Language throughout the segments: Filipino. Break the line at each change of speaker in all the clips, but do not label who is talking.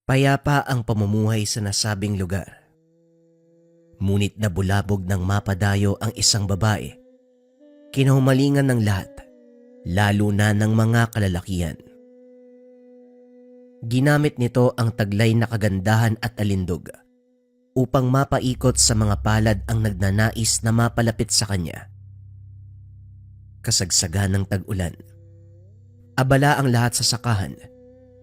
Payapa ang pamumuhay sa nasabing lugar. Ngunit nabulabog ng mapadayo ang isang babae. Kinahumalingan ng lahat, lalo na ng mga kalalakihan. Ginamit nito ang taglay na kagandahan at alindog upang mapaikot sa mga palad ang nagnanais na mapalapit sa kanya. Kasagsagan ng tag-ulan. Abala ang lahat sa sakahan,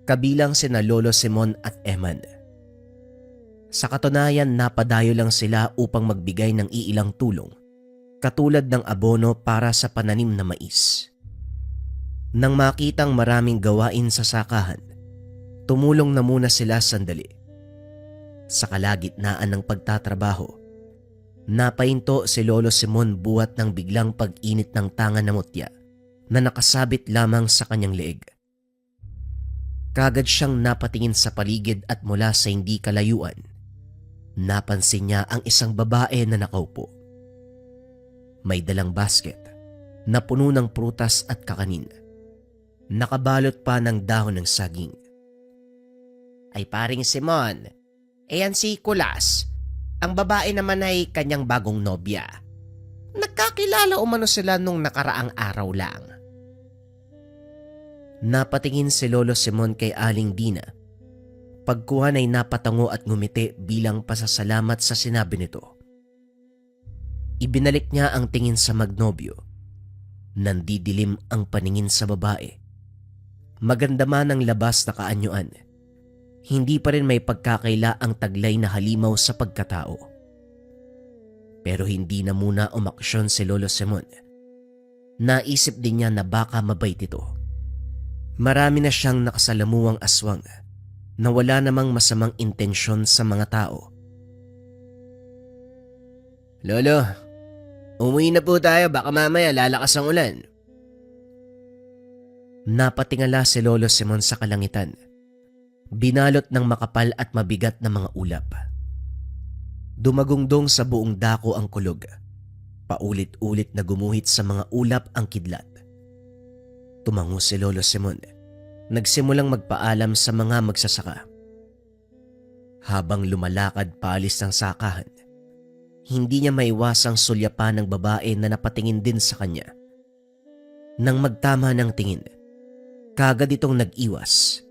kabilang sina Lolo Simon at Eman. Sa katunayan, napadayo lang sila upang magbigay ng iilang tulong, katulad ng abono para sa pananim na mais. Nang makitang maraming gawain sa sakahan, tumulong na muna sila sandali. Sa kalagitnaan ng pagtatrabaho, napahinto si Lolo Simon buhat ng biglang pag-init ng tanga na mutya na nakasabit lamang sa kanyang leeg. Kagad siyang napatingin sa paligid at mula sa hindi kalayuan, napansin niya ang isang babae na nakaupo. May dalang basket na puno ng prutas at kakanin. Nakabalot pa ng dahon ng saging.
Ay paring Simon, ayan si Kulas. Ang babae naman ay kanyang bagong nobya. Nagkakilala umano sila nung nakaraang araw lang.
Napatingin si Lolo Simon kay Aling Dina. Pagkuhan ay napatango at ngumiti bilang pasasalamat sa sinabi nito. Ibinalik niya ang tingin sa magnobyo. Nandidilim ang paningin sa babae. Maganda man ang labas na kaanyuan, hindi pa rin may pagkakaila ang taglay na halimaw sa pagkatao. Pero hindi na muna umaksyon si Lolo Simon. Naisip din niya na baka mabait ito. Marami na siyang nakasalamuang aswang na wala namang masamang intensyon sa mga tao.
Lolo, umuwi na po tayo, baka mamaya lalakas ang ulan.
Napatingala si Lolo Simon sa kalangitan, binalot ng makapal at mabigat na mga ulap. Dumagungdong sa buong dako ang kulog. Paulit-ulit na gumuhit sa mga ulap ang kidlat. Tumango si Lolo Simon. Nagsimulang magpaalam sa mga magsasaka. Habang lumalakad paalis ng sakahan, hindi niya maiwasang sulyapan ng babae na napatingin din sa kanya. Nang magtama ng tingin, kagad itong nag-iwas.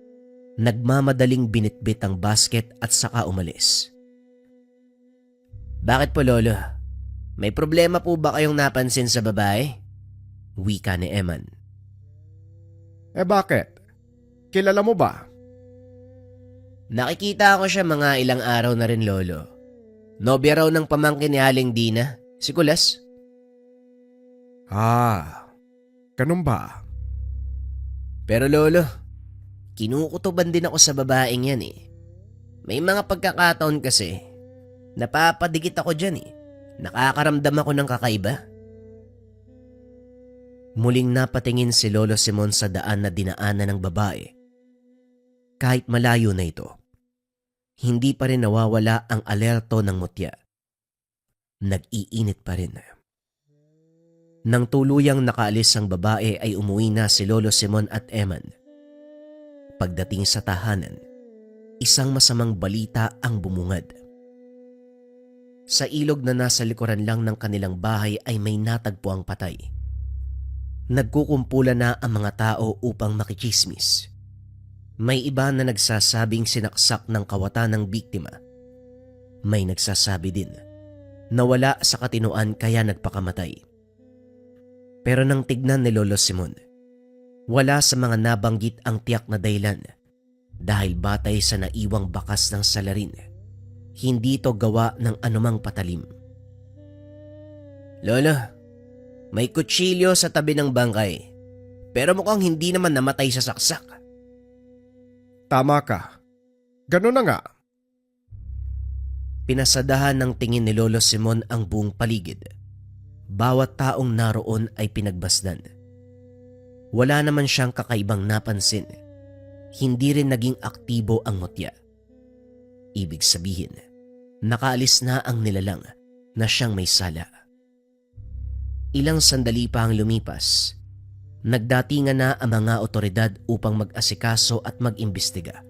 Nagmamadaling binitbit ang basket at saka umalis.
Bakit po, Lolo? May problema po ba kayong napansin sa babae?
Wika ni Eman.
Bakit? Kilala mo ba?
Nakikita ko siya mga ilang araw na rin, Lolo. Nobya raw ng pamangkin ni Aling Dina, si Kulas.
Ganun ba?
Pero Lolo, kinukutuban din ako sa babaeng yan eh. May mga pagkakataon kasi, napapadikit ako dyan eh. Nakakaramdam ako ng kakaiba.
Muling napatingin si Lolo Simon sa daan na dinaanan ng babae. Kahit malayo na ito, hindi pa rin nawawala ang alerto ng mutya. Nag-iinit pa rin. Nang tuluyang nakaalis ang babae ay umuwi na si Lolo Simon at Eman. Pagdating sa tahanan, isang masamang balita ang bumungad. Sa ilog na nasa likuran lang ng kanilang bahay ay may natagpo ang patay. Nagkukumpulan na ang mga tao upang makichismis. May iba na nagsasabing sinaksak ng kawatan ng biktima. May nagsasabi din na wala sa katinoan kaya nagpakamatay. Pero nang tignan ni Lolo Simon, wala sa mga nabanggit ang tiyak na dahilan dahil batay sa naiwang bakas ng salarin. Hindi ito gawa ng anumang patalim.
Lolo, may kutsilyo sa tabi ng bangkay, pero mukhang hindi naman namatay sa saksak.
Tama ka. Ganun na nga.
Pinasadahan ng tingin ni Lolo Simon ang buong paligid. Bawat taong naroon ay pinagbasdan. Wala naman siyang kakaibang napansin. Hindi rin naging aktibo ang mutya. Ibig sabihin, nakaalis na ang nilalang na siyang may sala. Ilang sandali pa ang lumipas. Nagdatingan na ang mga otoridad upang mag-asikaso at mag-imbestiga.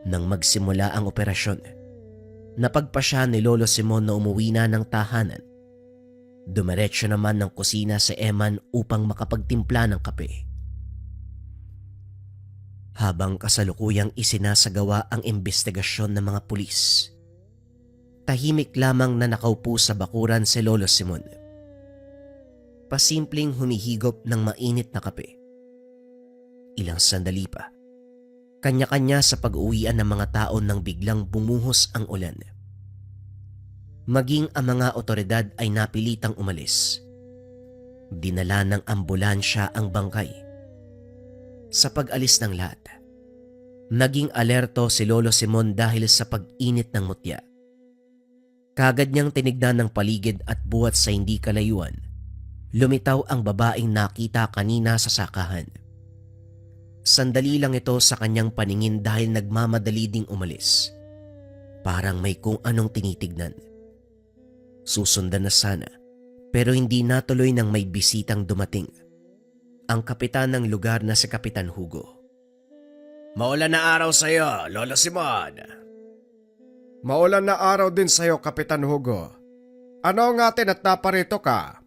Nang magsimula ang operasyon, napagpasya ni Lolo Simon na umuwi na ng tahanan. Dumiretso naman ng kusina si Eman upang makapagtimpla ng kape. Habang kasalukuyang isinasagawa ang imbestigasyon ng mga pulis, tahimik lamang na nakaupo sa bakuran si Lolo Simon. Pasimpleng humihigop ng mainit na kape. Ilang sandali pa, kanya-kanya sa pag-uwian ng mga tao nang biglang bumuhos ang ulan. Maging ang mga otoridad ay napilitang umalis. Dinala ng ambulansya ang bangkay. Sa pag-alis ng lahat, naging alerto si Lolo Simon dahil sa pag-init ng mutya. Kagad niyang tinignan ng paligid at buhat sa hindi kalayuan, lumitaw ang babaeng nakita kanina sa sakahan. Sandali lang ito sa kanyang paningin dahil nagmamadali ding umalis. Parang may kung anong tinitignan. Susundan na sana, pero hindi natuloy nang may bisitang dumating. Ang kapitan ng lugar na si Kapitan Hugo.
Maulan na araw sa'yo, Lolo Simon.
Maulan na araw din sa'yo, Kapitan Hugo. Ano ang atin at naparito ka?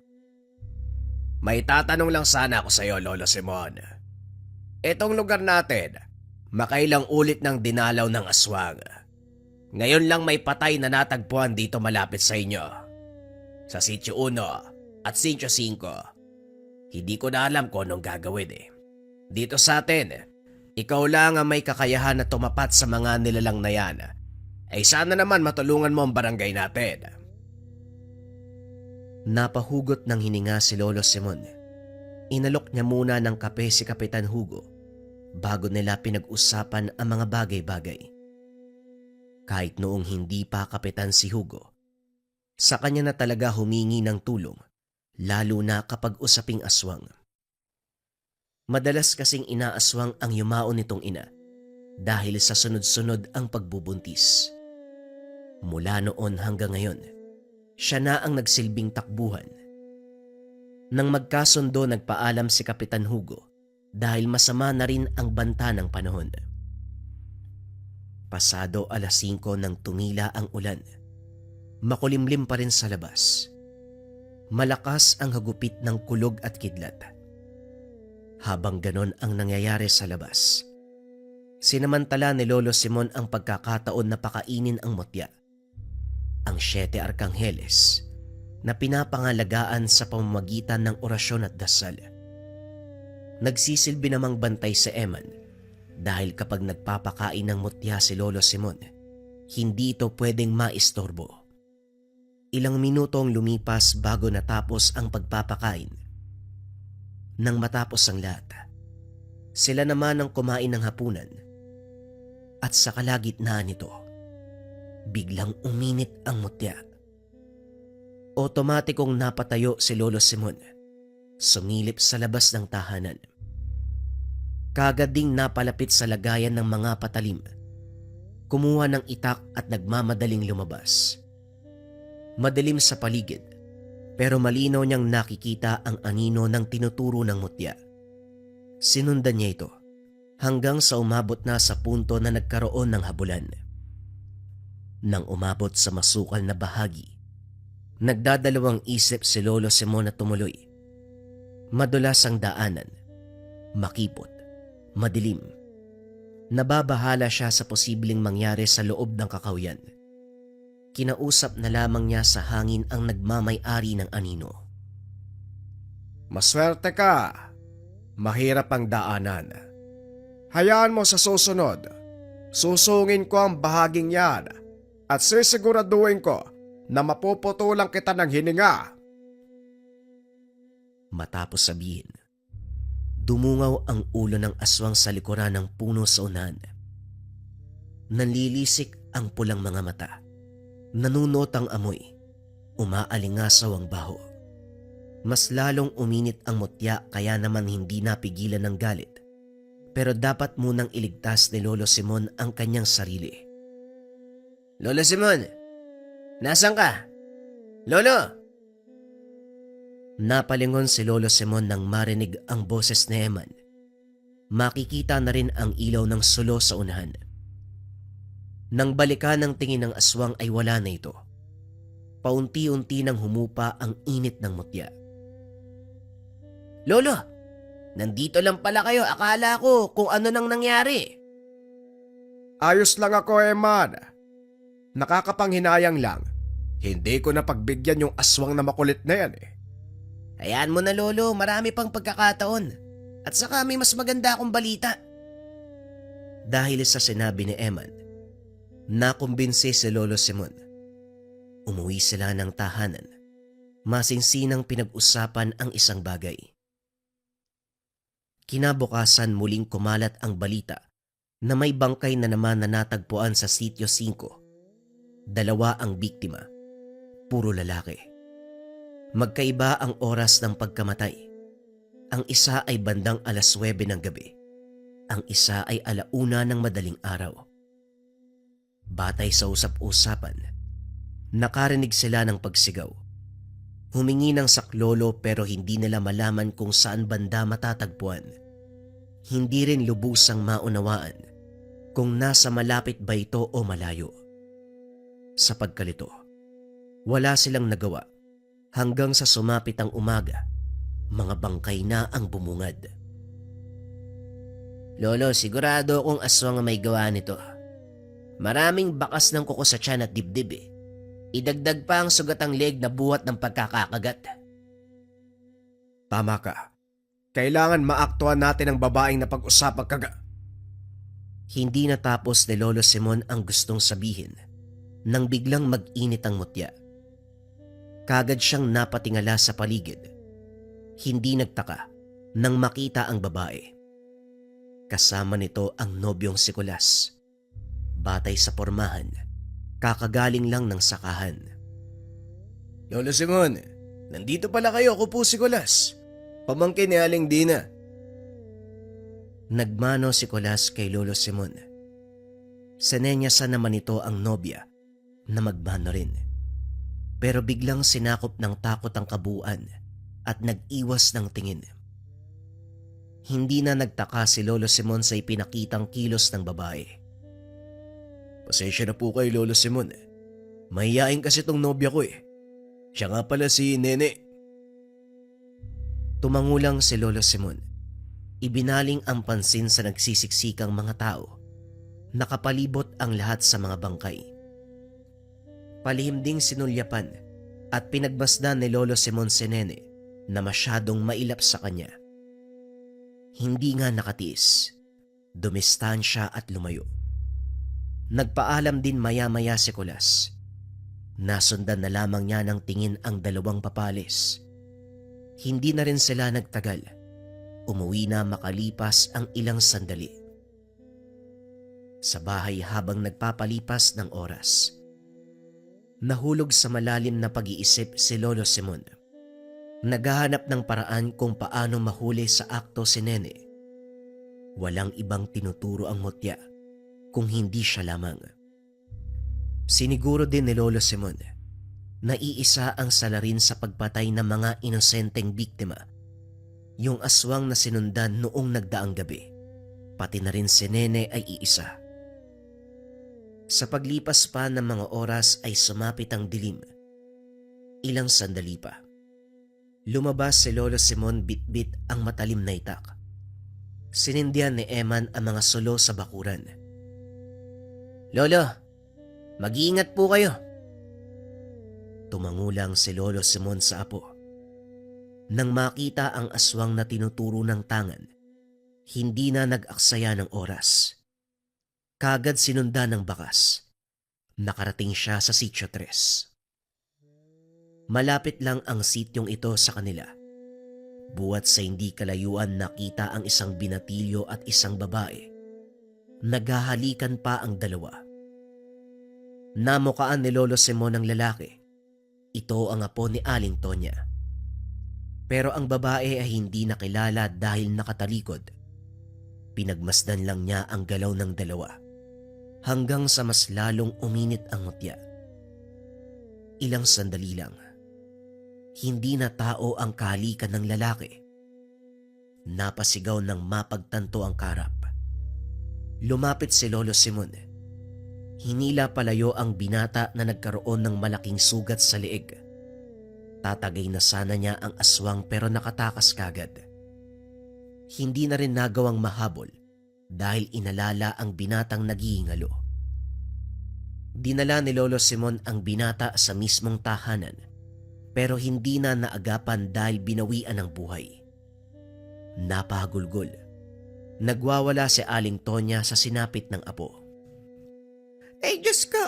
May tatanong lang sana ako sa'yo, Lolo Simon. Itong lugar natin, makailang ulit ng dinalaw ng aswang. Ngayon lang may patay na natagpuan dito malapit sa inyo. Sa Sitio 1 at Sitio 5. Hindi ko na alam kung anong gagawin eh. Dito sa atin, ikaw lang ang may kakayahan na tumapat sa mga nilalang na yan. Ay sana naman matulungan mo ang barangay natin.
Napahugot ng hininga si Lolo Simon. Inalok niya muna ng kape si Kapitan Hugo bago nila pinag-usapan ang mga bagay-bagay. Kahit noong hindi pa kapitan si Hugo, sa kanya na talaga humingi ng tulong, lalo na kapag usaping aswang. Madalas kasing inaaswang ang yumao nitong ina dahil sa sunod-sunod ang pagbubuntis. Mula noon hanggang ngayon, siya na ang nagsilbing takbuhan. Nang magkasundo, nagpaalam si Kapitan Hugo dahil masama na rin ang banta ng panahon. Pasado 5:00 nang tumila ang ulan. Makulimlim pa rin sa labas. Malakas ang hagupit ng kulog at kidlat. Habang ganon ang nangyayari sa labas, sinamantala ni Lolo Simon ang pagkakataon na pakainin ang mutya, ang 7 Arkangheles, na pinapangalagaan sa pamamagitan ng orasyon at dasal. Nagsisilbi namang bantay si Eman dahil kapag nagpapakain ng mutya si Lolo Simon, hindi ito pwedeng maistorbo. Ilang minuto ang lumipas bago natapos ang pagpapakain. Nang matapos ang lahat, sila naman ang kumain ng hapunan. At sa kalagitnaan nito, biglang uminit ang mutya. Otomatikong napatayo si Lolo Simon, sumilip sa labas ng tahanan. Kagad ding napalapit sa lagayan ng mga patalim. Kumuha ng itak at nagmamadaling lumabas. Madilim sa paligid, pero malinaw niyang nakikita ang anino ng tinuturo ng mutya. Sinundan niya ito hanggang sa umabot na sa punto na nagkaroon ng habulan. Nang umabot sa masukal na bahagi, nagdadalawang isip si Lolo Simon na tumuloy. Madulas ang daanan, makipot, madilim. Nababahala siya sa posibleng mangyari sa loob ng kakawyan. Kinausap na lamang niya sa hangin ang nagmamay-ari ng anino.
Maswerte ka. Mahirap ang daanan. Hayaan mo sa susunod. Susungin ko ang bahaging yan at sisiguraduhin ko na mapuputulan kita ng hininga.
Matapos sabihin, dumungaw ang ulo ng aswang sa likuran ng puno sa unahan. Nanlilisik ang pulang mga mata. Nanunot ang amoy. Umaalingasaw ang baho. Mas lalong uminit ang mutya kaya naman hindi napigilan ng galit. Pero dapat munang iligtas ni Lolo Simon ang kanyang sarili.
Lolo Simon, nasan ka? Lolo!
Napalingon si Lolo Simon nang marinig ang boses ni Eman. Makikita na rin ang ilaw ng sulo sa unahan. Nang balikan ng tingin ng aswang ay wala na ito. Paunti-unti nang humupa ang init ng mutya.
Lolo, nandito lang pala kayo. Akala ko kung ano nang nangyari.
Ayos lang ako, Eman. Nakakapanghinayang lang. Hindi ko napagbigyan yung aswang na makulit na yan eh.
Hayaan mo na, Lolo. Marami pang pagkakataon. At saka may mas maganda akong balita.
Dahil sa sinabi ni Eman, nakumbinsi si Lolo Simon. Umuwi sila ng tahanan. Masinsinang pinag-usapan ang isang bagay. Kinabukasan muling kumalat ang balita na may bangkay na naman na natagpuan sa Sitio 5. 2 ang biktima. Puro lalaki. Magkaiba ang oras ng pagkamatay. Ang isa ay bandang 9:00 ng gabi. Ang isa ay 1:00 ng madaling araw. Batay sa usap-usapan, nakarinig sila ng pagsigaw. Humingi ng saklolo pero hindi nila malaman kung saan banda matatagpuan. Hindi rin lubusang maunawaan kung nasa malapit ba ito o malayo. Sa pagkalito, wala silang nagawa hanggang sa sumapit ang umaga, mga bangkay na ang bumungad.
Lolo, sigurado akong aswang ang may gawa nito. Maraming bakas ng kuko sa tiyan at dibdib eh. Idagdag pa ang sugatang leg na buhat ng pagkakakagat.
Tama ka. Kailangan maaktuhan natin ang babaeng na pag-usapang
Hindi natapos ni Lolo Simon ang gustong sabihin nang biglang mag-init ang mutya. Kagad siyang napatingala sa paligid. Hindi nagtaka nang makita ang babae. Kasama nito ang nobyong si Kulas. Batay sa pormahan, kakagaling lang ng sakahan.
Lolo Simon, nandito pala kayo. Ako po si Kulas. Pamangkin ni Aling Dina.
Nagmano si Kulas kay Lolo Simon. Sinenyasan naman ito ang nobya na magmano rin. Pero biglang sinakop ng takot ang kabuuan at nag-iwas ng tingin. Hindi na nagtaka si Lolo Simon sa ipinakitang kilos ng babae.
Pasensya na po kay Lolo Simon. Mahihain kasi tong nobya ko eh. Siya nga pala si Nene.
Tumangulang si Lolo Simon. Ibinaling ang pansin sa nagsisiksikang mga tao. Nakapalibot ang lahat sa mga bangkay. Palihim ding sinulyapan at pinagmasdan ni Lolo Simon si Nene na masyadong mailap sa kanya. Hindi nga nakatiis. Dumistansya at lumayo. Nagpaalam din maya-maya si Kulas. Nasundan na lamang niya ng tingin ang dalawang papalis. Hindi na rin sila nagtagal. Umuwi na makalipas ang ilang sandali. Sa bahay habang nagpapalipas ng oras, nahulog sa malalim na pag-iisip si Lolo Simon. Naghahanap ng paraan kung paano mahuli sa akto si Nene. Walang ibang tinuturo ang mutya kung hindi siya lamang. Siniguro din ni Lolo Simon na iisa ang salarin sa pagpatay ng mga inosenteng biktima. Yung aswang na sinundan noong nagdaang gabi, pati na rin si Nene ay iisa. Sa paglipas pa ng mga oras ay sumapit ang dilim. Ilang sandali pa. Lumabas si Lolo Simon bitbit ang matalim na itak. Sinindihan ni Eman ang mga sulo sa bakuran.
Lolo, mag-iingat po kayo.
Tumangulang si Lolo Simon sa apo. Nang makita ang aswang na tinuturo ng tangan, hindi na nag-aksaya ng oras. Kagad sinundan ng bakas. Nakarating siya sa Sitio 3. Malapit lang ang sityong ito sa kanila. Buwat sa hindi kalayuan nakita ang isang binatilyo at isang babae. Naghahalikan pa ang dalawa. Namukaan ni Lolo Simon ang lalaki. Ito ang apo ni Aling Tonya. Pero ang babae ay hindi nakilala dahil nakatalikod. Pinagmasdan lang niya ang galaw ng dalawa hanggang sa mas lalong uminit ang mutya. Ilang sandali lang. Hindi na tao ang kahalikan ng lalaki. Napasigaw ng mapagtanto ang karap. Lumapit si Lolo Simon. Hinila palayo ang binata na nagkaroon ng malaking sugat sa leeg. Tatagay na sana niya ang aswang pero nakatakas kagad. Hindi na rin nagawang mahabol dahil inalala ang binatang naghihingalo. Dinala ni Lolo Simon ang binata sa mismong tahanan pero hindi na naagapan dahil binawian ng buhay. Napahagulgol. Nagwawala si Aling Tonya sa sinapit ng apo.
Diyos ko!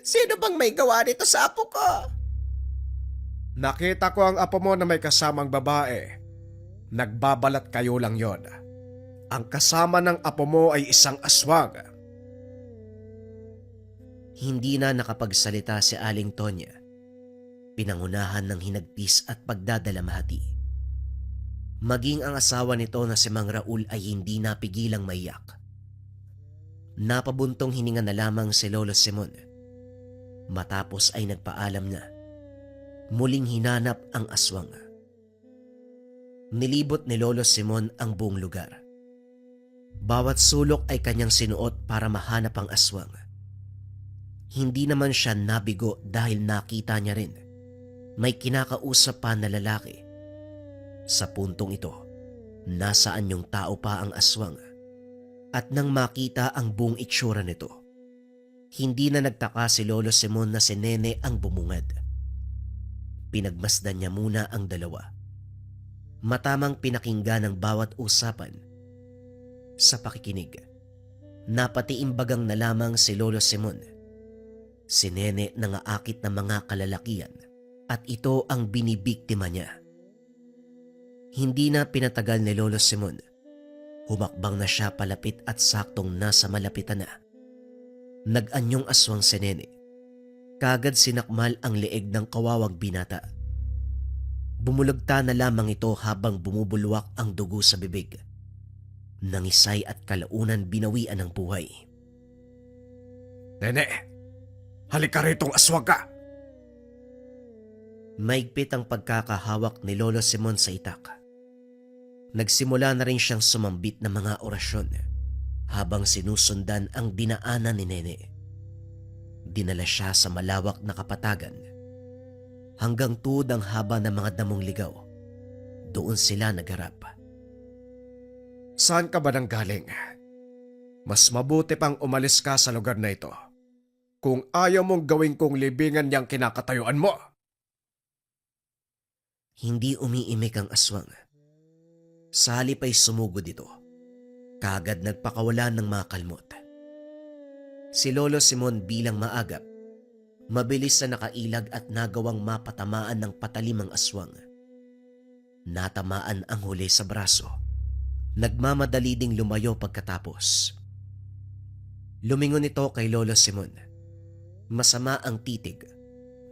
Sino bang may gawa nito sa apo ko?
Nakita ko ang apo mo na may kasamang babae. Nagbabalat kayo lang yon. Ang kasama ng apo mo ay isang aswang.
Hindi na nakapagsalita si Aling Tonya. Pinangunahan ng hinagpis at pagdadalamhati. Maging ang asawa nito na si Mang Raul ay hindi napigilang maiyak. Napabuntong hininga na lamang si Lolo Simon. Matapos ay nagpaalam na. Muling hinanap ang aswang. Nilibot ni Lolo Simon ang buong lugar. Bawat sulok ay kanyang sinuot para mahanap ang aswang. Hindi naman siya nabigo dahil nakita niya rin. May kinakausap pa na lalaki. Sa puntong ito, nasaan yung tao pa ang aswang? At nang makita ang buong itsura nito, hindi na nagtaka si Lolo Simon na si Nene ang bumungad. Pinagmasdan niya muna ang dalawa. Matamang pinakinggan ang bawat usapan. Sa pakikinig, napatiimbagang na lamang si Lolo Simon. Si Nene nangaakit ng mga kalalakian at ito ang binibiktima niya. Hindi na pinatagal ni Lolo Simon. Humakbang na siya palapit at saktong nasa malapitan na. Nag-anyong aswang si Nene. Kagad sinakmal ang leeg ng kawawang binata. Bumulagta na lamang ito habang bumubulwak ang dugo sa bibig. Nangisay at kalaunan binawian ng buhay.
Nene, halika ritong aswang ka!
Maigpit ang pagkakahawak ni Lolo Simon sa itak. Nagsimula na rin siyang sumambit ng mga orasyon habang sinusundan ang dinaanan ni Nene. Dinala siya sa malawak na kapatagan. Hanggang tuod ang haba ng mga damong ligaw. Doon sila nagharap.
Saan ka ba nang galing? Mas mabuti pang umalis ka sa lugar na ito. Kung ayaw mong gawin kong libingan niyang kinakatayuan mo.
Hindi umiimik ang aswang. Sa halip ay sumugod ito. Kagad nagpakawala ng mga kalmot. Si Lolo Simon bilang maagap, mabilis na nakailag at nagawang mapatamaan ng patalim ang aswang. Natamaan ang huli sa braso. Nagmamadali ding lumayo pagkatapos. Lumingon ito kay Lolo Simon. Masama ang titig.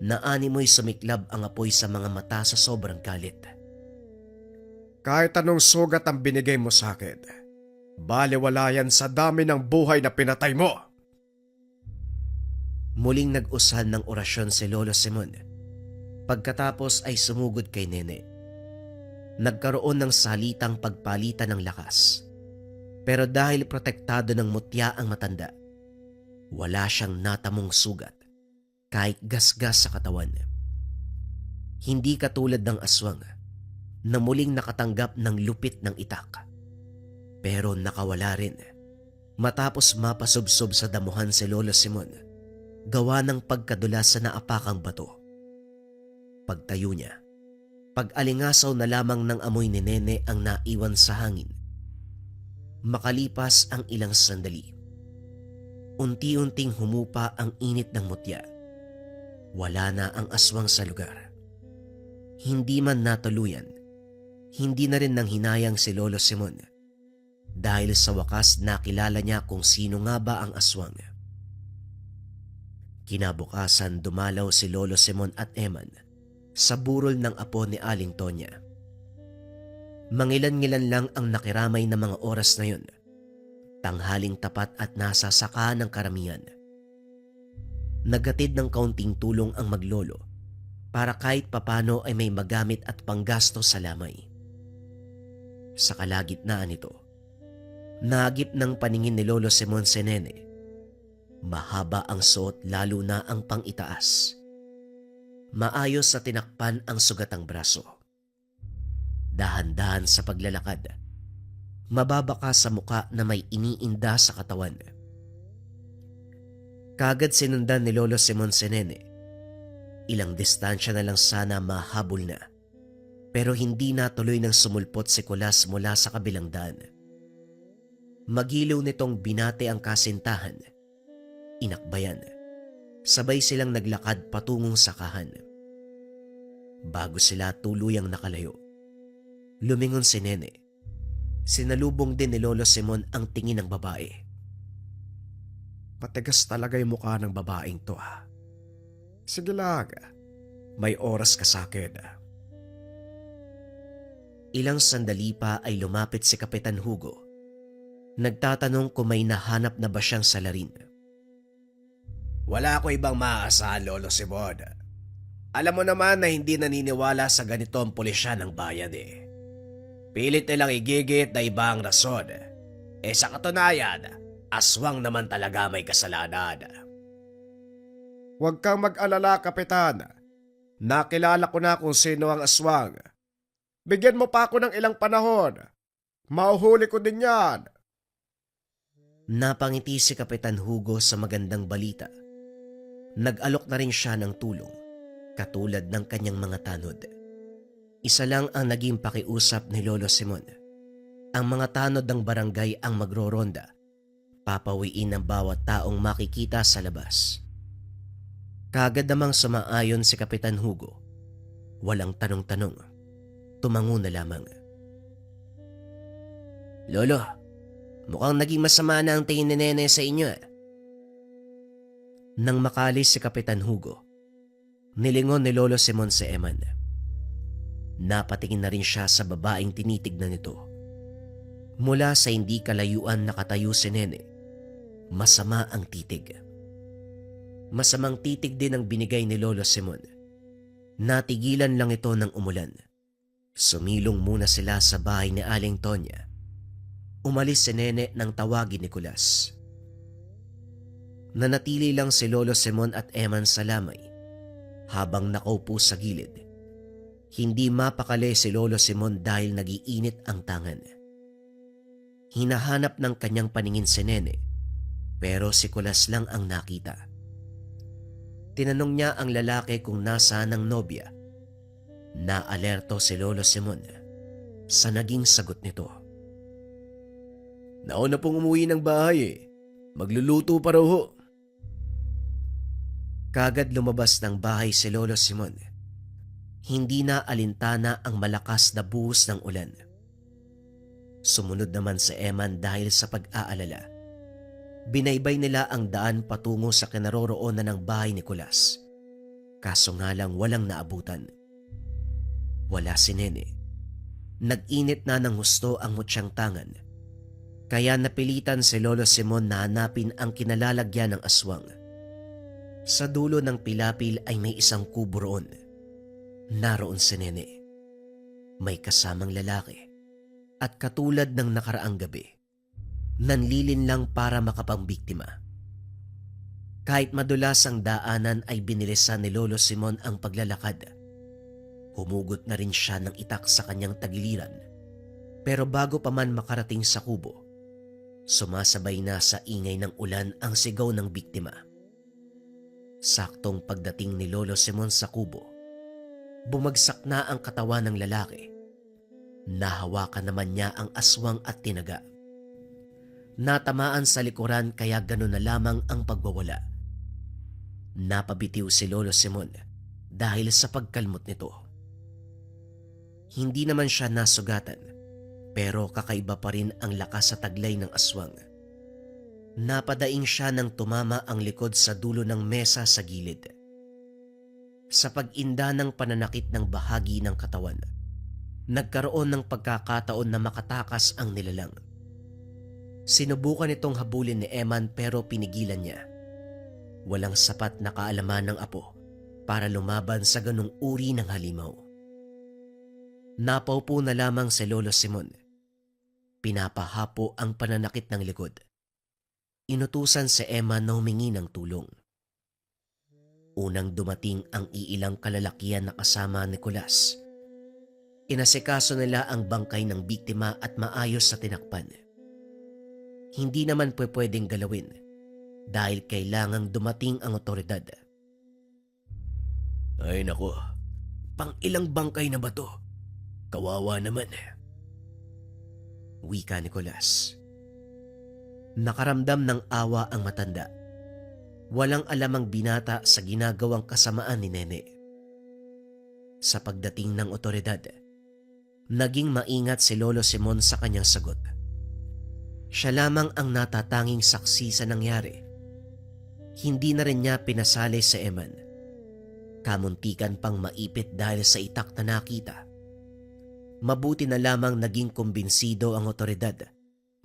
Naanimoy sumiklab ang apoy sa mga mata sa sobrang galit.
Kahit anong sugat ang binigay mo sa akin, balewala yan sa dami ng buhay na pinatay mo.
Muling nag-usal ng orasyon si Lolo Simon. Pagkatapos ay sumugod kay Nene. Nagkaroon ng salitang pagpalitan ng lakas. Pero dahil protektado ng mutya ang matanda, wala siyang natamong sugat kahit gasgas sa katawan. Hindi katulad ng aswang na muling nakatanggap ng lupit ng itak. Pero nakawala rin matapos mapasubsob sa damuhan si Lolo Simon gawa ng pagkadulas sa naapakang bato. Pagtayo niya, pag-alingasaw na lamang ng amoy ni Nene ang naiwan sa hangin. Makalipas ang ilang sandali, unti-unting humupa ang init ng mutya. Wala na ang aswang sa lugar. Hindi man natuluyan, hindi na rin nang hinayang si Lolo Simon dahil sa wakas nakilala niya kung sino nga ba ang aswang. Kinabukasan dumalaw si Lolo Simon at Eman sa burol ng apo ni Aling Tonya. Mangilan-ngilan lang ang nakiramay na mga oras na yun. Tanghaling tapat at nasa saka ng karamihan. Naghatid ng kaunting tulong ang maglolo para kahit papano ay may magamit at panggasto sa lamay. Sa kalagitnaan nito, nagip ng paningin ni Lolo Simon si Nene. Mahaba ang suot lalo na ang pang-itaas. Maayos sa tinakpan ang sugatang braso. Dahan-dahan sa paglalakad. Mababaka sa muka na may iniinda sa katawan. Kagad sinundan ni Lolo Simon si Nene. Ilang distansya na lang sana mahabol na. Pero hindi natuloy nang sumulpot si Kulas mula sa kabilang daan. Magilaw nitong binate ang kasintahan. Inakbayan. Sabay silang naglakad patungong sakahan. Bago sila tuluyang nakalayo, lumingon si Nene. Sinalubong din ni Lolo Simon ang tingin ng babae.
Matigas talaga yung mukha ng babaeng to ha. Sige lang, may oras ka sa akin.
Ilang sandali pa ay lumapit si Kapitan Hugo. Nagtatanong kung may nahanap na ba siyang salarin.
Wala ko ibang maaasahan, Lolo Simon. Alam mo naman na hindi naniniwala sa ganito ang pulisya ng bayan eh. Pilit nilang igigit na ibang rason. Sa katunayan, aswang naman talaga may kasalanan.
Huwag kang mag-alala, Kapitan. Nakilala ko na kung sino ang aswang. Bigyan mo pa ako ng ilang panahon. Mauhuli ko din yan.
Napangiti si Kapitan Hugo sa magandang balita. Nag-alok na rin siya ng tulong, katulad ng kanyang mga tanod. Isa lang ang naging pakiusap ni Lolo Simon. Ang mga tanod ng barangay ang magroronda, papawiin ang bawat taong makikita sa labas. Kagad namang sumaayon si Kapitan Hugo. Walang tanong-tanong. Tumango na lamang.
Lolo, mukhang naging masama na ang tingin ni Nene sa inyo.
Nang makalis si Kapitan Hugo, nilingon ni Lolo Simon si Eman. Napatingin na rin siya sa babaeng tinitignan nito. Mula sa hindi kalayuan nakatayo si Nene, masama ang titig. Masamang titig din ang binigay ni Lolo Simon. Natigilan lang ito ng umulan. Sumilong muna sila sa bahay ni Aling Tonya. Umalis si Nene nang tawagin ni Kulas. Nanatili lang si Lolo Simon at Eman sa lamay habang nakaupo sa gilid. Hindi mapakali si Lolo Simon dahil nagiinit ang tangan. Hinahanap ng kanyang paningin si Nene pero si Kulas lang ang nakita. Tinanong niya ang lalaki kung nasaan ang nobya. Naalerto si Lolo Simon sa naging sagot nito.
Nauna pong umuwi ng bahay eh. Magluluto pa raw ho.
Kagad lumabas ng bahay si Lolo Simon. Hindi na alintana ang malakas na buhos ng ulan. Sumunod naman si Eman dahil sa pag-aalala. Binaybay nila ang daan patungo sa kinaroroonan ng bahay ni Kulas. Kaso nga lang walang naabutan. Wala si Nene. Nag-init na ng husto ang mutyang tangan. Kaya napilitan si Lolo Simon na hanapin ang kinalalagyan ng aswang. Sa dulo ng pilapil ay may isang kubo roon. Naroon si Nene. May kasamang lalaki. At katulad ng nakaraang gabi, nanlilin lang para makapangbiktima. Kahit madulas ang daanan ay binilisan ni Lolo Simon ang paglalakad. Humugot na rin siya ng itak sa kanyang tagiliran. Pero bago pa man makarating sa kubo, sumasabay na sa ingay ng ulan ang sigaw ng biktima. Saktong pagdating ni Lolo Simon sa kubo, bumagsak na ang katawan ng lalaki. Nahawakan naman niya ang aswang at tinaga. Natamaan sa likuran kaya gano'n na lamang ang pagwawala. Napabitiw si Lolo Simon dahil sa pagkalmot nito. Hindi naman siya nasugatan pero kakaiba pa rin ang lakas sa taglay ng aswang. Napadaing siya nang tumama ang likod sa dulo ng mesa sa gilid. Sa pag-inda ng pananakit ng bahagi ng katawan, nagkaroon ng pagkakataon na makatakas ang nilalang. Sinubukan itong habulin ni Eman pero pinigilan niya. Walang sapat na kaalaman ng apo para lumaban sa ganung uri ng halimaw. Napaupo na lamang si Lolo Simon. Pinapahapo ang pananakit ng likod. Inutusan si Emma na humingi ng tulong. Unang dumating ang iilang kalalakihan na kasama ni Nicolas. Inasikaso nila ang bangkay ng biktima at maayos sa tinakpan. Hindi naman pwedeng galawin dahil kailangang dumating ang otoridad.
Ay nako, pang ilang bangkay na ba to? Kawawa naman.
Wika ni Nicolas. Nakaramdam ng awa ang matanda. Walang alam ang binata sa ginagawang kasamaan ni Nene. Sa pagdating ng otoridad, naging maingat si Lolo Simon sa kanyang sagot. Siya lamang ang natatanging saksi sa nangyari. Hindi na rin niya pinasali si Eman. Kamuntikan pang maipit dahil sa itak na nakita. Mabuti na lamang naging kumbinsido ang otoridad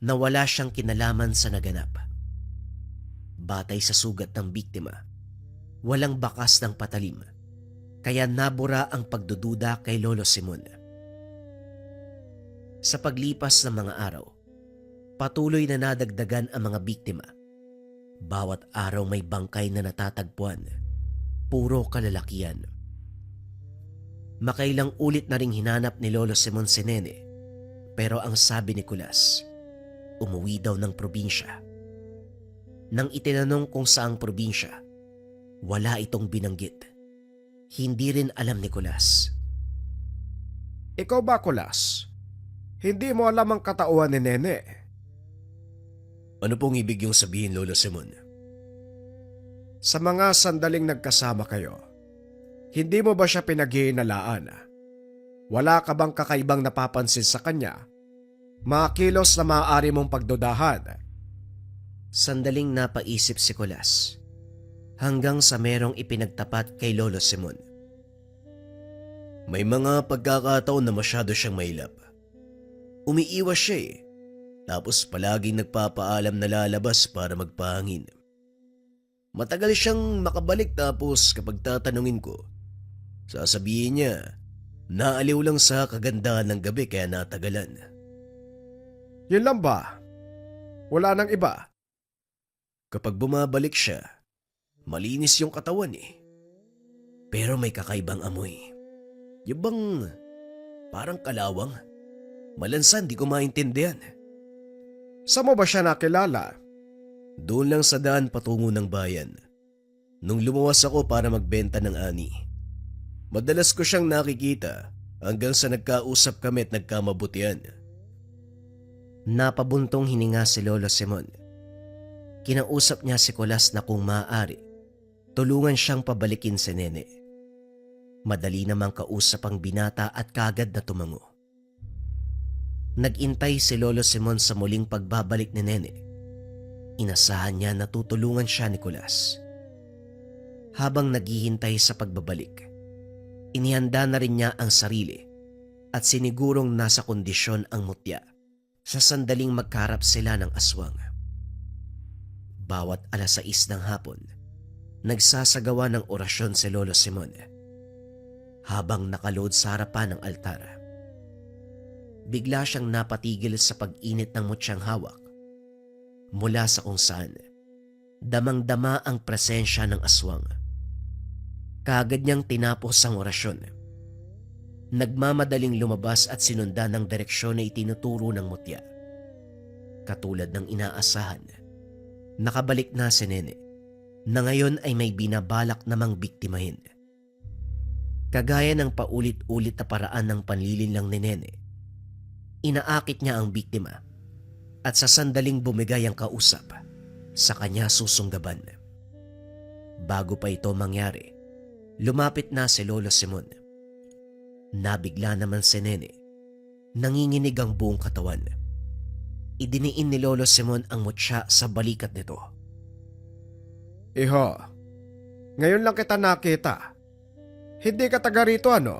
na wala siyang kinalaman sa naganap. Batay sa sugat ng biktima, walang bakas ng patalim, kaya nabura ang pagdududa kay Lolo Simon. Sa paglipas ng mga araw, patuloy na nadagdagan ang mga biktima. Bawat araw may bangkay na natatagpuan, puro kalalakihan. Makailang ulit na ring hinanap ni Lolo Simon si Nene, pero ang sabi ni Nicolas, umuwi daw ng probinsya. Nang itinanong kung saang probinsya, wala itong binanggit. Hindi rin alam ni Nicolas.
Ikaw ba, Kulas? Hindi mo alam ang katauhan ni Nene.
Ano pong ibig yung sabihin, Lolo Simon?
Sa mga sandaling nagkasama kayo, hindi mo ba siya pinaghihinalaan? Wala ka bang kakaibang napapansin sa kanya? Mga kilos na maaari mong pagdudahan?
Sandaling napaisip si Nicolas hanggang sa merong ipinagtapat kay Lolo Simon.
May mga pagkakataon na masyado siyang mailap. Umiiwas siya tapos palaging nagpapaalam na lalabas para magpahangin. Matagal siyang makabalik tapos kapag tatanungin ko, sasabihin niya, naaliw lang sa kagandahan ng gabi kaya natagalan.
Yun lang ba? Wala nang iba?
Kapag bumabalik siya, malinis yung katawan Pero may kakaibang amoy. Yung bang parang kalawang? Malansan, di ko maintindihan.
Saan mo ba siya nakilala?
Doon lang sa daan patungo ng bayan. Nung lumuwas ako para magbenta ng ani. Madalas ko siyang nakikita hanggang sa nagkausap kami at nagkamabutihan.
Napabuntong hininga si Lolo Simon. Kinausap niya si Nicolas na kung maaari, tulungan siyang pabalikin si Nene. Madali namang kausap ang binata at kagad na tumango. Nagintay si Lolo Simon sa muling pagbabalik ni Nene. Inasahan niya na tutulungan siya ni Nicolas. Habang naghihintay sa pagbabalik, inihanda na rin niya ang sarili at sinigurong nasa kondisyon ang mutya sa sandaling magkarap sila ng aswang. Bawat 6:00 ng hapon, nagsasagawa ng orasyon si Lolo Simon habang nakalood sa harapan ng altar. Bigla siyang napatigil sa pag-init ng mutyang hawak mula sa kung saan damang-dama ang presensya ng aswang. Kaagad niyang tinapos ang orasyon. Nagmamadaling lumabas at sinundan ng direksyon na itinuturo ng mutya. Katulad ng inaasahan, nakabalik na si Nene na ngayon ay may binabalak namang biktimahin. Kagaya ng paulit-ulit na paraan ng panlilinlang ni Nene, inaakit niya ang biktima at sa sandaling bumigay ang kausap, sa kanya susunggaban. Bago pa ito mangyari, lumapit na si Lolo Simon. Nabigla naman si Nene, nanginginig ang buong katawan. Idiniin ni Lolo Simon ang mutya sa balikat nito.
Iho, ngayon lang kita nakita. Hindi ka taga rito, ano?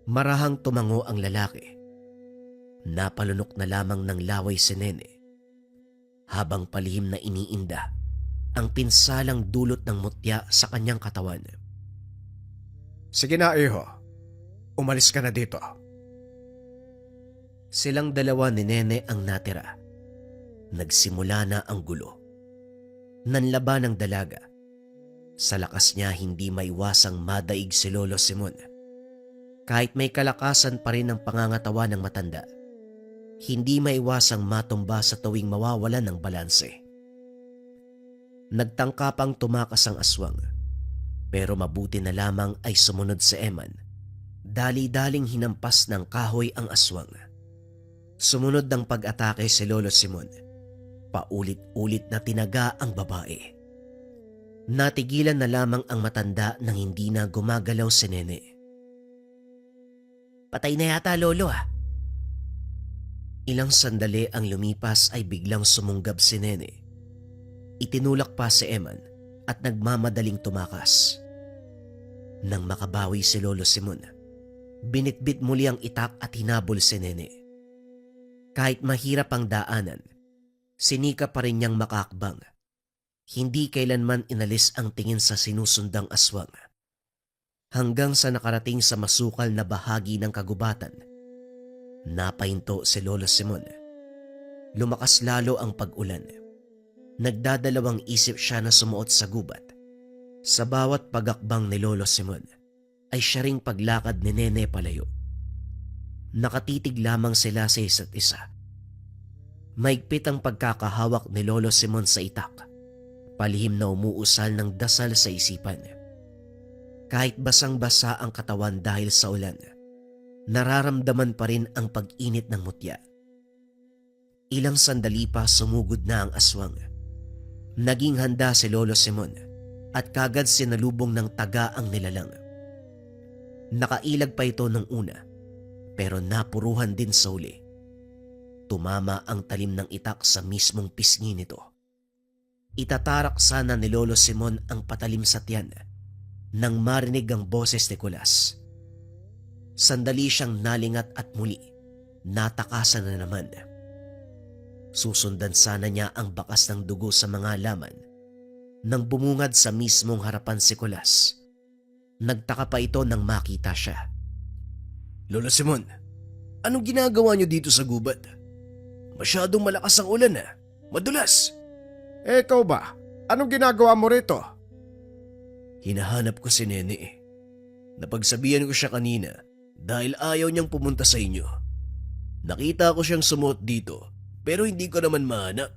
Marahang tumango ang lalaki. Napalunok na lamang ng laway si Nene habang palihim na iniinda ang pinsalang dulot ng mutya sa kanyang katawan.
Sige na, Iho. Umalis ka na dito.
Silang dalawa ni Nene ang natira. Nagsimula na ang gulo. Nanlaban ng dalaga. Sa lakas niya hindi maiwasang madaig si Lolo Simon. Kahit may kalakasan pa rin ang pangangatawa ng matanda, hindi maiwasang matumba sa tuwing mawawalan ng balanse. Nagtangka pang tumakas ang aswang, pero mabuti na lamang ay sumunod si Eman. Dali-daling hinampas ng kahoy ang aswang. Sumunod ng pag-atake si Lolo Simon. Paulit-ulit na tinaga ang babae. Natigilan na lamang ang matanda nang hindi na gumagalaw si Nene.
Patay na yata, Lolo ah.
Ilang sandali ang lumipas ay biglang sumunggab si Nene. Itinulak pa si Eman at nagmamadaling tumakas. Nang makabawi si Lolo Simon, binitbit muli ang itak at hinabol si Nene. Kahit mahirap ang daanan, sinika pa rin niyang makaakbang. Hindi kailanman inalis ang tingin sa sinusundang aswang. Hanggang sa nakarating sa masukal na bahagi ng kagubatan, napahinto si Lolo Simon. Lumakas lalo ang pag-ulan. Nagdadalawang isip siya na sumuot sa gubat. Sa bawat pagakbang ni Lolo Simon ay siya ring paglakad ni Nene palayo. Nakatitig lamang sila sa isa't isa. Maigpit ang pagkakahawak ni Lolo Simon sa itak. Palihim na umuusal ng dasal sa isipan. Kahit basang-basa ang katawan dahil sa ulan, nararamdaman pa rin ang pag-init ng mutya. Ilang sandali pa sumugod na ang aswang. Naging handa si Lolo Simon at kagad sinalubong ng taga ang nilalang. Nakailag pa ito nung una, pero napuruhan din sa uli. Tumama ang talim ng itak sa mismong pisngi nito. Itatarak sana ni Lolo Simon ang patalim sa tiyan nang marinig ang boses ni Kulas. Sandali siyang nalingat at muli natakasan na naman. Susundan sana niya ang bakas ng dugo sa mga laman nang bumungad sa mismong harapan si Kulas. Nagtaka pa ito nang makita siya.
Lolo Simon, anong ginagawa niyo dito sa gubat? Masyadong malakas ang ulan ah. Madulas.
Ikaw ba? Anong ginagawa mo rito?
Hinahanap ko si Nene eh. Napagsabihan ko siya kanina dahil ayaw niyang pumunta sa inyo. Nakita ko siyang sumuot dito pero hindi ko naman mahanap.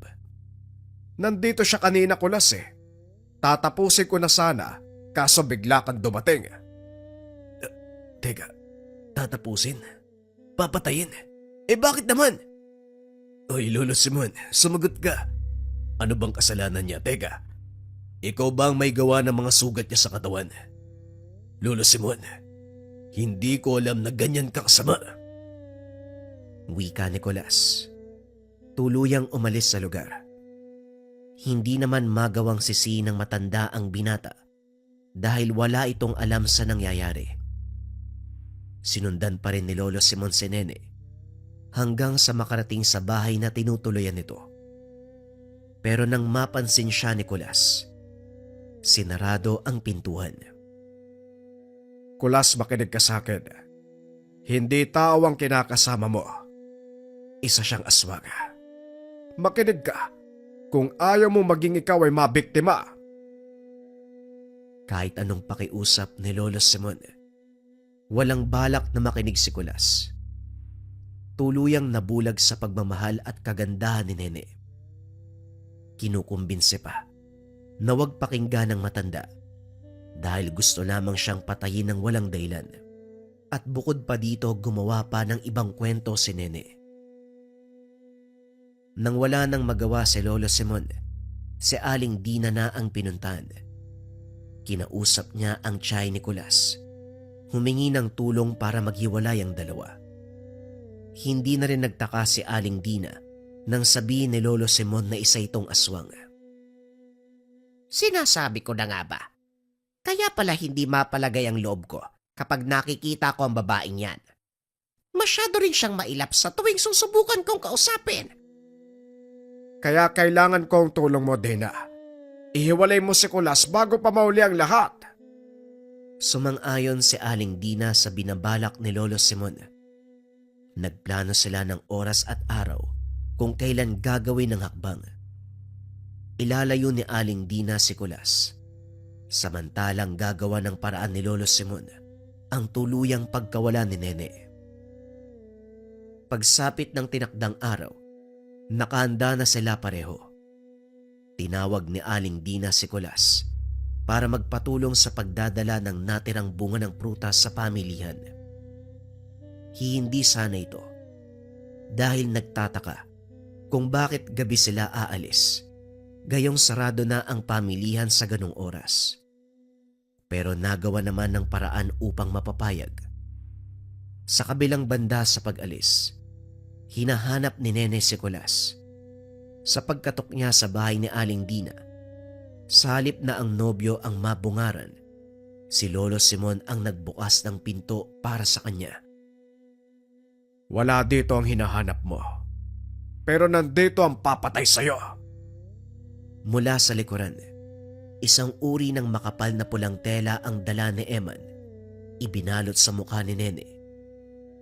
Nandito siya kanina, Kulas eh. Tatapusin ko na sana kaso bigla kang dumating.
Teka, tatapusin? Papatayin? Eh bakit naman? Oy Lolo Simon, sumagot ka. Ano bang kasalanan niya? Teka, ikaw ba ang may gawa ng mga sugat niya sa katawan? Lolo Simon, hindi ko alam na ganyan ka kasama.
Wika ni Kulas. Tuluyang umalis sa lugar. Hindi naman magawang sisihin ng matanda ang binata dahil wala itong alam sa nangyayari. Sinundan pa rin ni Lolo Simon si Nene hanggang sa makarating sa bahay na tinutuluyan nito. Pero nang mapansin siya ni Kulas, sinarado ang pintuan.
Kulas, makinig ka sa akin. Hindi tao ang kinakasama mo. Isa siyang aswang. Makinig ka. Kung ayaw mo maging ikaw ay mabiktima.
Kahit anong pakiusap ni Lolo Simon, walang balak na makinig si Kulas. Tuluyang nabulag sa pagmamahal at kagandahan ni Nene. Kinukumbinse pa na huwag pakinggan ng matanda dahil gusto lamang siyang patayin ng walang dahilan. At bukod pa dito gumawa pa ng ibang kwento si Nene. Nang wala nang magawa si Lolo Simon, si Aling Dina na ang pinuntahan. Kinausap niya ang tiyay ni Kulas. Humingi ng tulong para maghiwalay ang dalawa. Hindi na rin nagtaka si Aling Dina nang sabihin ni Lolo Simon na isa itong aswang.
Sinasabi ko na nga ba? Kaya pala hindi mapalagay ang loob ko kapag nakikita ko ang babaeng yan. Masyado rin siyang mailap sa tuwing susubukan kong kausapin.
Kaya kailangan ko ang tulong mo, Dina. Ihiwalay mo si Kulas bago pa mauli ang lahat.
Sumang-ayon si Aling Dina sa binabalak ni Lolo Simon. Nagplano sila ng oras at araw kung kailan gagawin ng hakbang. Ilalayo ni Aling Dina si Kulas, samantalang gagawa ng paraan ni Lolo Simon ang tuluyang pagkawala ni Nene. Pagsapit ng tinakdang araw, nakahanda na sila pareho. Tinawag ni Aling Dina si Kulas para magpatulong sa pagdadala ng natirang bunga ng prutas sa pamilihan. Hindi sana ito dahil nagtataka kung bakit gabi sila aalis, gayong sarado na ang pamilihan sa ganung oras. Pero nagawa naman ng paraan upang mapapayag. Sa kabilang banda sa pag-alis, hinahanap ni Nene si Kulas. Sa pagkatok niya sa bahay ni Aling Dina, sa halip na ang nobyo ang mabungaran, si Lolo Simon ang nagbukas ng pinto para sa kanya.
Wala dito ang hinahanap mo. Pero nandito ang papatay sa'yo.
Mula sa likuran, isang uri ng makapal na pulang tela ang dala ni Eman. Ibinalot sa mukha ni Nene.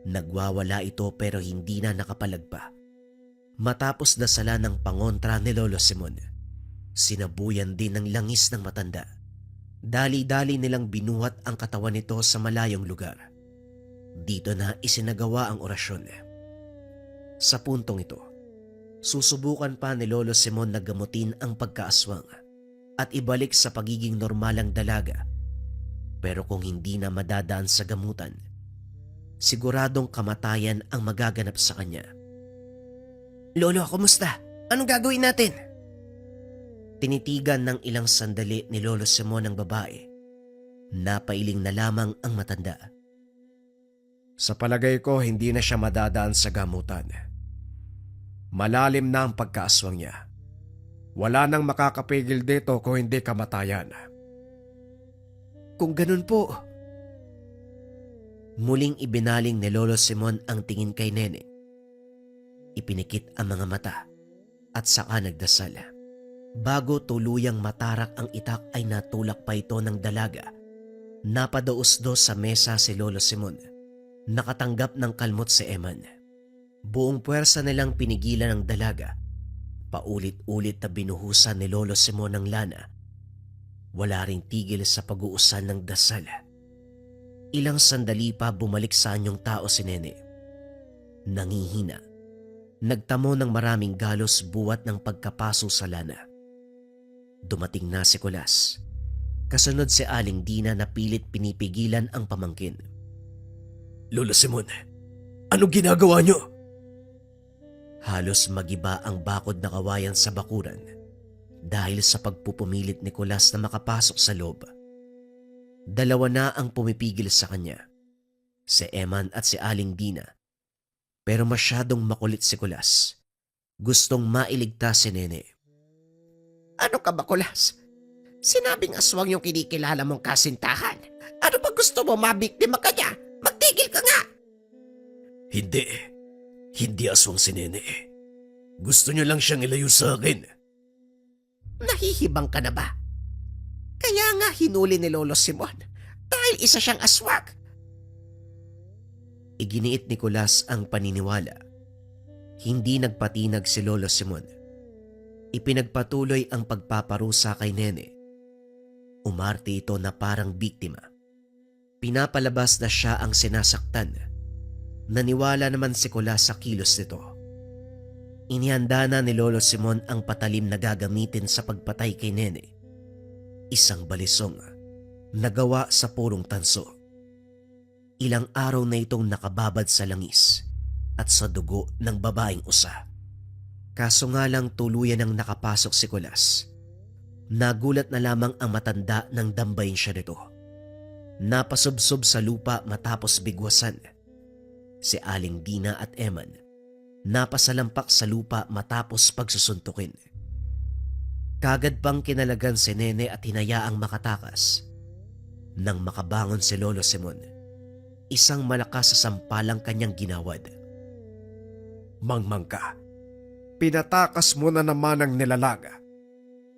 Nagwawala ito pero hindi na nakapalag pa. Matapos dasala ng pangontra ni Lolo Simon, sinabuyan din ng langis ng matanda. Dali-dali nilang binuhat ang katawan nito sa malayong lugar. Dito na isinagawa ang orasyon. Sa puntong ito, susubukan pa ni Lolo Simon na gamutin ang pagkaaswang at ibalik sa pagiging normalang dalaga. Pero kung hindi na madadaan sa gamutan, siguradong kamatayan ang magaganap sa kanya.
Lolo, kumusta? Anong gagawin natin?
Tinitigan ng ilang sandali ni Lolo Simon ang babae. Napailing na lamang ang matanda.
Sa palagay ko, hindi na siya madadaan sa gamutan. Malalim na ang pagkaaswang niya. Wala nang makakapigil dito kung hindi kamatayan.
Kung ganun po,
Muling ibinaling ni Lolo Simon ang tingin kay Nene. Ipinikit ang mga mata at saka nagdasal. Bago tuluyang matarak ang itak ay natulak pa ito ng dalaga. Napadaos-dos sa mesa si Lolo Simon. Nakatanggap ng kalmot si Eman. Buong puwersa nilang pinigilan ang dalaga. Paulit-ulit na binuhusan ni Lolo Simon ng lana. Wala ring tigil sa pag-uusan ng dasal. Ilang sandali pa bumalik sa anyong tao si Nene. Nangihina. Nagtamo ng maraming galos buwat ng pagkapaso sa lana. Dumating na si Kulas. Kasunod si Aling Dina na pilit pinipigilan ang pamangkin.
Lolo Simon, anong ginagawa niyo?
Halos magiba ang bakod na kawayan sa bakuran dahil sa pagpupumilit ni Kulas na makapasok sa loob. Dalawa na ang pumipigil sa kanya, si Eman at si Aling Dina. Pero masyadong makulit si Kulas. Gustong mailigtas si Nene.
Ano ka ba, Kulas? Sinabing aswang yung kinikilala mong kasintahan. Ano ba gusto mo, mabiktima ka niya? Magtigil ka nga!
Hindi. Hindi aswang si Nene. Gusto niyo lang siyang ilayo sa akin.
Nahihibang ka na ba? Kaya nga hinuli ni Lolo Simon dahil isa siyang aswang.
Iginiit ni Kulas ang paniniwala. Hindi nagpatinag si Lolo Simon. Ipinagpatuloy ang pagpaparusa kay Nene. Umarte ito na parang biktima. Pinapalabas na siya ang sinasaktan. Naniwala naman si Kulas sa kilos nito. Inihanda na ni Lolo Simon ang patalim na gagamitin sa pagpatay kay Nene. Isang balisong nagawa sa purong tanso. Ilang araw na itong nakababad sa langis at sa dugo ng babaeng usa. Kaso nga lang tuluyan ang nakapasok si Kulas. Nagulat na lamang ang matanda nang dambayin siya nito. Napasubsob sa lupa matapos bigwasan. Si Aling Dina at Eman napasalampak sa lupa matapos pagsusuntukin. Kagad pang kinalagan si Nene at hinayaang makatakas. Nang makabangon si Lolo Simon, isang malakas sa sampalang kanyang ginawad.
Mangmang ka. Pinatakas mo na naman ang nilalaga.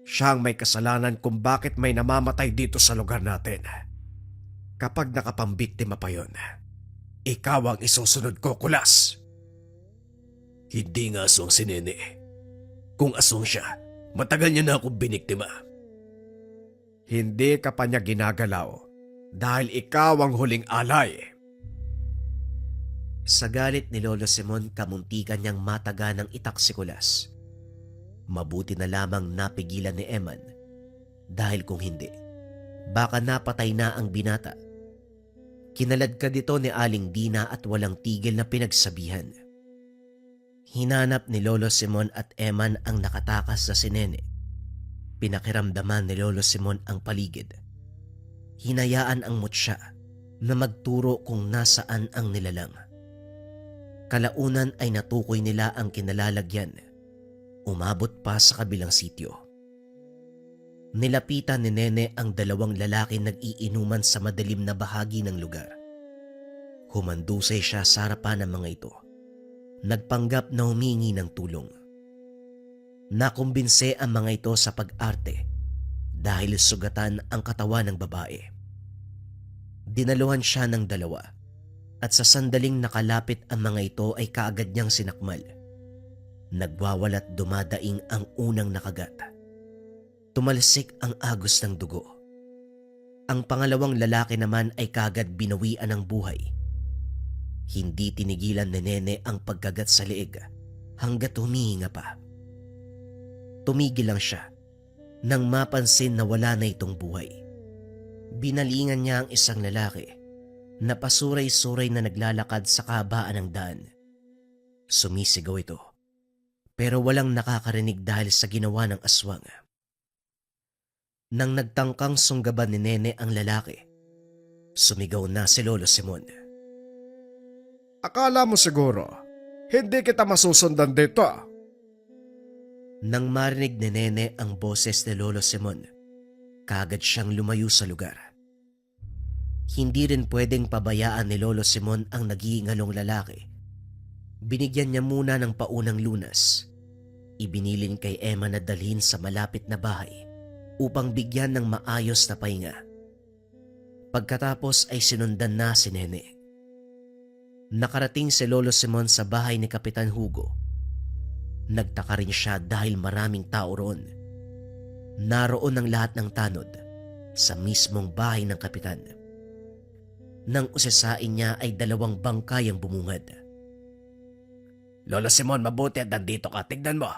Siya ang may kasalanan kung bakit may namamatay dito sa lugar natin. Kapag nakapambiktima pa yon, ikaw ang isusunod ko, Kulas.
Hindi nga aswang si Nene. Kung aswang siya, matagal niya na akong biniktima.
Hindi ka pa niya ginagalaw dahil ikaw ang huling alay.
Sa galit ni Lolo Simon, kamuntikan niyang mataga ng itak si Kulas. Mabuti na lamang napigilan ni Eman dahil kung hindi, baka napatay na ang binata. Kinaladkad ito ni Aling Dina at walang tigil na pinagsabihan. Hinanap ni Lolo Simon at Eman ang nakatakas na si Nene. Pinakiramdaman ni Lolo Simon ang paligid. Hinayaan ang mutya na magturo kung nasaan ang nilalang. Kalaunan ay natukoy nila ang kinalalagyan. Umabot pa sa kabilang sityo. Nilapitan ni Nene ang dalawang lalaki nag-iinuman sa madilim na bahagi ng lugar. Humandusay siya sa harapan ng mga ito. Nagpanggap na humingi ng tulong. Nakumbinse ang mga ito sa pag-arte dahil sugatan ang katawan ng babae. Dinaluhan siya ng dalawa at sa sandaling nakalapit ang mga ito ay kaagad niyang sinakmal. Nagwawalat dumadaing ang unang nakagat. Tumalsik ang agos ng dugo. Ang pangalawang lalaki naman ay kaagad binawian ng buhay. Hindi tinigilan ni Nene ang pagkagat sa leeg hanggat humihinga pa. Tumigil lang siya nang mapansin na wala na itong buhay. Binalingan niya ang isang lalaki na pasuray-suray na naglalakad sa kabaan ng daan. Sumisigaw ito pero walang nakakarinig dahil sa ginawa ng aswang. Nang nagtangkang sunggaban ni Nene ang lalaki, sumigaw na si Lolo Simon.
Akala mo siguro, hindi kita masusundan dito.
Nang marinig ni Nene ang boses ni Lolo Simon, kaagad siyang lumayo sa lugar. Hindi rin pwedeng pabayaan ni Lolo Simon ang nag-iingalong lalaki. Binigyan niya muna ng paunang lunas. Ibinilin kay Emma na dalhin sa malapit na bahay upang bigyan ng maayos na pahinga. Pagkatapos ay sinundan na si Nene. Nakarating si Lolo Simon sa bahay ni Kapitan Hugo. Nagtaka rin siya dahil maraming tao roon. Naroon ang lahat ng tanod sa mismong bahay ng kapitan. Nang usisain niya ay 2 bangkay ang bumungad.
Lolo Simon, mabuti at nandito ka. Tignan mo.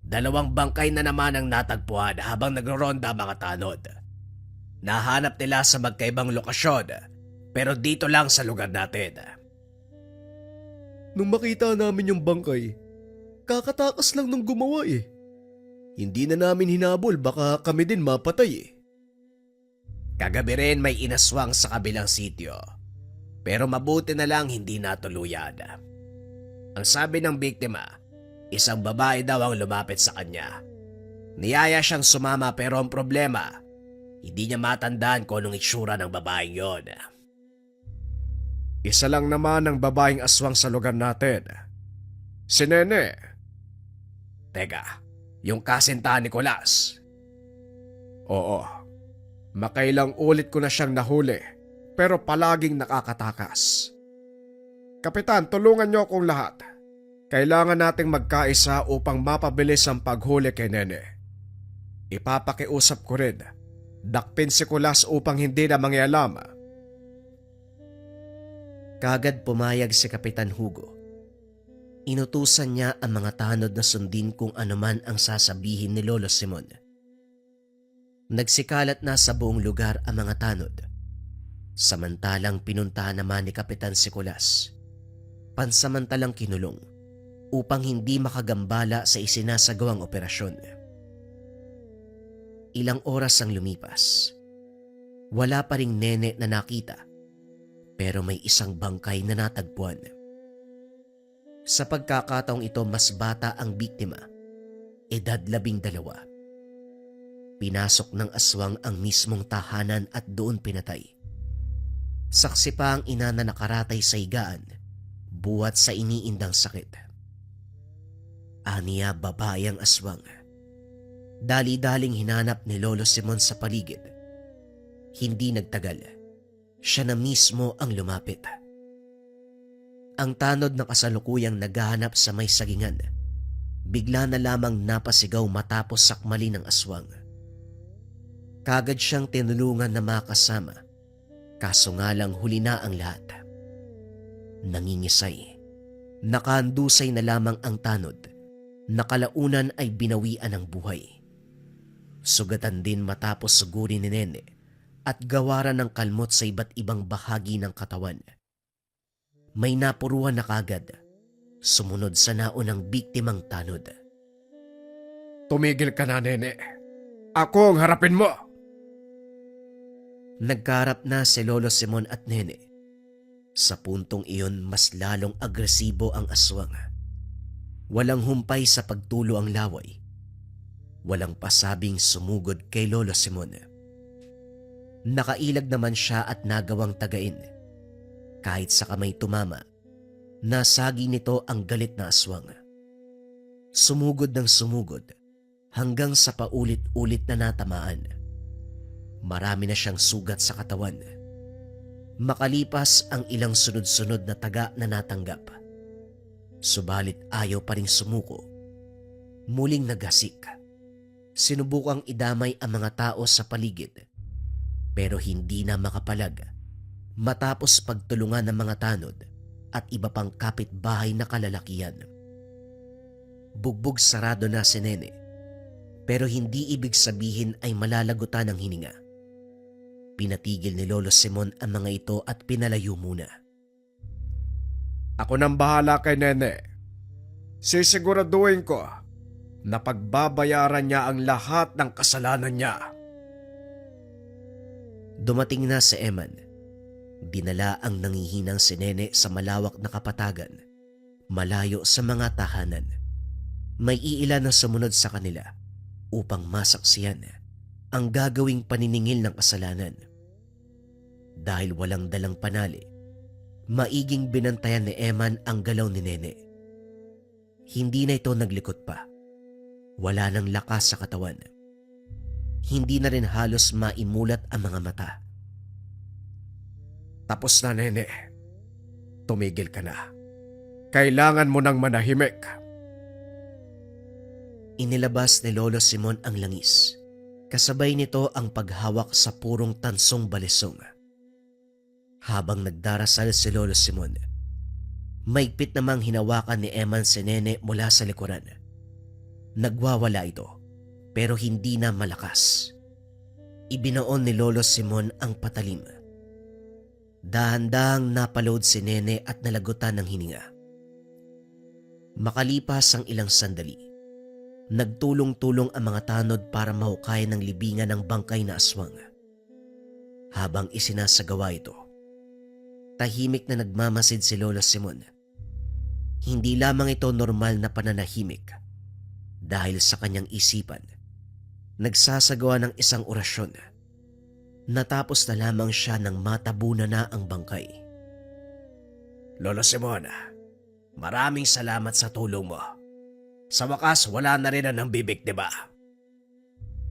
2 bangkay na naman ang natagpuan habang nagroronda mga tanod. Nahanap nila sa magkaibang lokasyon pero dito lang sa lugar natin.
Nung makita namin yung bangkay, kakatakas lang nung gumawa eh. Hindi na namin hinabol, baka kami din mapatay eh.
Kagabi rin may inaswang sa kabilang sityo. Pero mabuti na lang hindi natuluyan. Ang sabi ng biktima, isang babae daw ang lumapit sa kanya. Niyaya siyang sumama pero ang problema, hindi niya matandaan kung anong itsura ng babaeng yon.
Isa lang naman ang babaeng aswang sa lugar natin. Si Nene.
Teka, yung kasintahan ni Kulas.
Oo. Makailang ulit ko na siyang nahuli pero palaging nakakatakas. Kapitan, tulungan niyo akong lahat. Kailangan nating magkaisa upang mapabilis ang paghuli kay Nene. Ipapakiusap ko rin. Dakpin si Kulas upang hindi na mangialam.
Kaagad pumayag si Kapitan Hugo. Inutusan niya ang mga tanod na sundin kung anuman ang sasabihin ni Lolo Simon. Nagsikalat na sa buong lugar ang mga tanod. Samantalang pinuntahan naman ni Kapitan si Kulas. Pansamantalang kinulong upang hindi makagambala sa isinasagawang operasyon. Ilang oras ang lumipas. Wala pa ring Nene na nakita. Pero may isang bangkay na natagpuan. Sa pagkakataong ito, mas bata ang biktima, edad 12. Pinasok ng aswang ang mismong tahanan at doon pinatay. Saksi pa ang ina na nakaratay sa higaan, buhat sa iniindang sakit. Aniya babae ang aswang. Dali-daling hinanap ni Lolo Simon sa paligid. Hindi nagtagal. Siya na mismo ang lumapit. Ang tanod na kasalukuyang naghahanap sa may sagingan, bigla na lamang napasigaw matapos sakmali ng aswang. Kagad siyang tinulungan na makasama, kaso nga lang huli na ang lahat. Nangingisay, nakahandusay na lamang ang tanod, nakalaunan ay binawian ng buhay. Sugatan din matapos sugurin ni Nene at gawaran ng kalmot sa iba't ibang bahagi ng katawan. May napuruan na kagad, sumunod sa naunang biktimang tanod.
Tumigil ka na, Nene. Ako ang harapin mo.
Nagkaharap na si Lolo Simon at Nene. Sa puntong iyon, mas lalong agresibo ang aswang. Walang humpay sa pagtulo ang laway. Walang pasabing sumugod kay Lolo Simon. Nakailag naman siya at nagawang tagain. Kahit sa kamay tumama, nasagi nito ang galit na aswang. Sumugod ng sumugod hanggang sa paulit-ulit na natamaan. Marami na siyang sugat sa katawan. Makalipas ang ilang sunod-sunod na taga na natanggap. Subalit ayaw pa rin sumuko. Muling naghasik. Sinubukang idamay ang mga tao sa paligid, pero hindi na makapalag matapos pagtulungan ng mga tanod at iba pang kapitbahay na kalalakihan. Bugbog sarado na si Nene, pero hindi ibig sabihin ay malalagutan ang hininga. Pinatigil ni Lolo Simon ang mga ito at pinalayo muna.
Ako nang bahala kay Nene. Sisiguraduhin ko na pagbabayaran niya ang lahat ng kasalanan niya.
Dumating na si Eman. Dinala ang nangihinang si Nene sa malawak na kapatagan, malayo sa mga tahanan. May iilan na sumunod sa kanila upang masaksiyan ang gagawing paniningil ng kasalanan. Dahil walang dalang panali, maiging binantayan ni Eman ang galaw ni Nene. Hindi na ito naglikot pa. Wala nang lakas sa katawan. Hindi na rin halos maimulat ang mga mata.
Tapos na, Nene. Tumigil ka na. Kailangan mo nang manahimik.
Inilabas ni Lolo Simon ang langis. Kasabay nito ang paghawak sa purong tansong balisong. Habang nagdarasal si Lolo Simon, maigpit namang hinawakan ni Eman si Nene mula sa likuran. Nagwawala ito, pero hindi na malakas. Ibinoon ni Lolo Simon ang patalim. Dahan-dahang napalood si Nene at nalagutan ng hininga. Makalipas ang ilang sandali, nagtulong-tulong ang mga tanod para mahukay ng libingan ng bangkay na aswang. Habang isinasagawa ito, tahimik na nagmamasid si Lolo Simon. Hindi lamang ito normal na pananahimik dahil sa kanyang isipan, nagsasagawa ng isang orasyon. Natapos na lamang siya nang matabunan na ang bangkay.
Lolo Simon, maraming salamat sa tulong mo. Sa wakas, wala na rin ang bibig, di ba?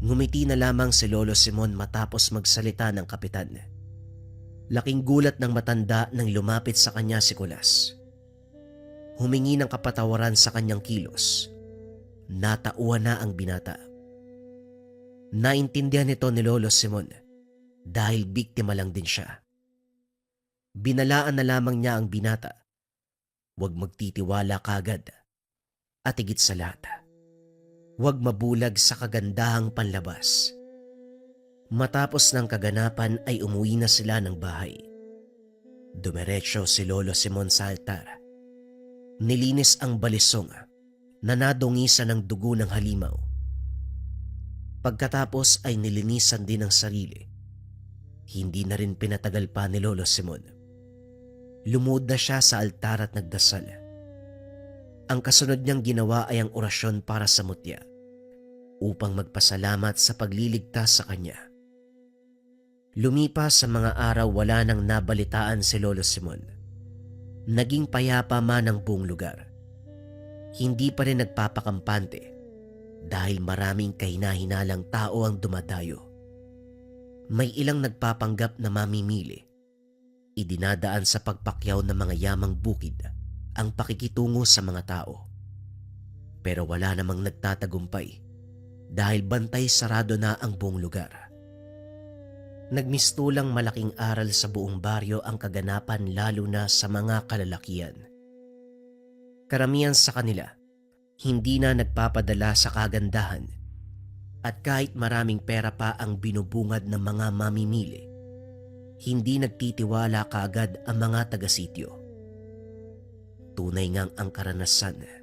Ngumiti na lamang si Lolo Simon matapos magsalita ng kapitan. Laking gulat ng matanda nang lumapit sa kanya si Kulas. Humingi ng kapatawaran sa kanyang kilos. Natauhan na ang binata. Naintindihan nito ni Lolo Simon dahil biktima lang din siya. Binalaan na lamang niya ang binata. Huwag magtitiwala kagad. At higit sa lahat, huwag mabulag sa kagandahang panlabas. Matapos ng kaganapan ay umuwi na sila ng bahay. Dumiretso si Lolo Simon sa altar. Nilinis ang balisong na nadungisan ng dugo ng halimaw. Pagkatapos ay nilinisan din ang sarili. Hindi na rin pinatagal pa ni Lolo Simon. Lumuhod na siya sa altar at nagdasal. Ang kasunod niyang ginawa ay ang orasyon para sa mutya upang magpasalamat sa pagliligtas sa kanya. Lumipas sa mga araw, wala nang nabalitaan si Lolo Simon. Naging payapa man ang buong lugar. Hindi pa rin nagpapakampante dahil maraming kahina-hinalang tao ang dumadayo. May ilang nagpapanggap na mamimili, Idinadaan sa pagpakyaw ng mga yamang bukid ang pakikitungo sa mga tao. Pero wala namang nagtatagumpay dahil bantay sarado na ang buong lugar. Nagmistulang malaking aral sa buong baryo ang kaganapan lalo na sa mga kalalakian. Karamihan sa kanila, hindi na nagpapadala sa kagandahan at kahit maraming pera pa ang binubungad ng mga mamimili, hindi nagtitiwala kaagad ang mga taga-sityo. Tunay ngang ang karanasan,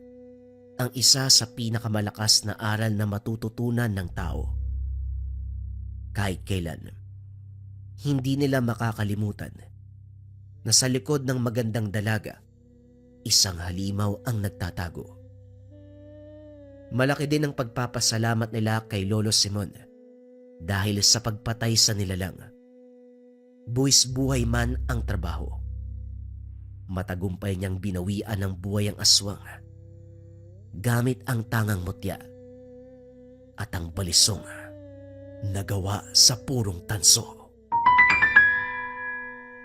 ang isa sa pinakamalakas na aral na matututunan ng tao. Kahit kailan, hindi nila makakalimutan na sa likod ng magandang dalaga, isang halimaw ang nagtatago. Malaki din ang pagpapasalamat nila kay Lolo Simon dahil sa pagpatay sa nilalang. Buwis buhay man ang trabaho, matagumpay niyang binawian ng buhay ang aswang gamit ang tangang mutya at ang balisong na gawa sa purong tanso.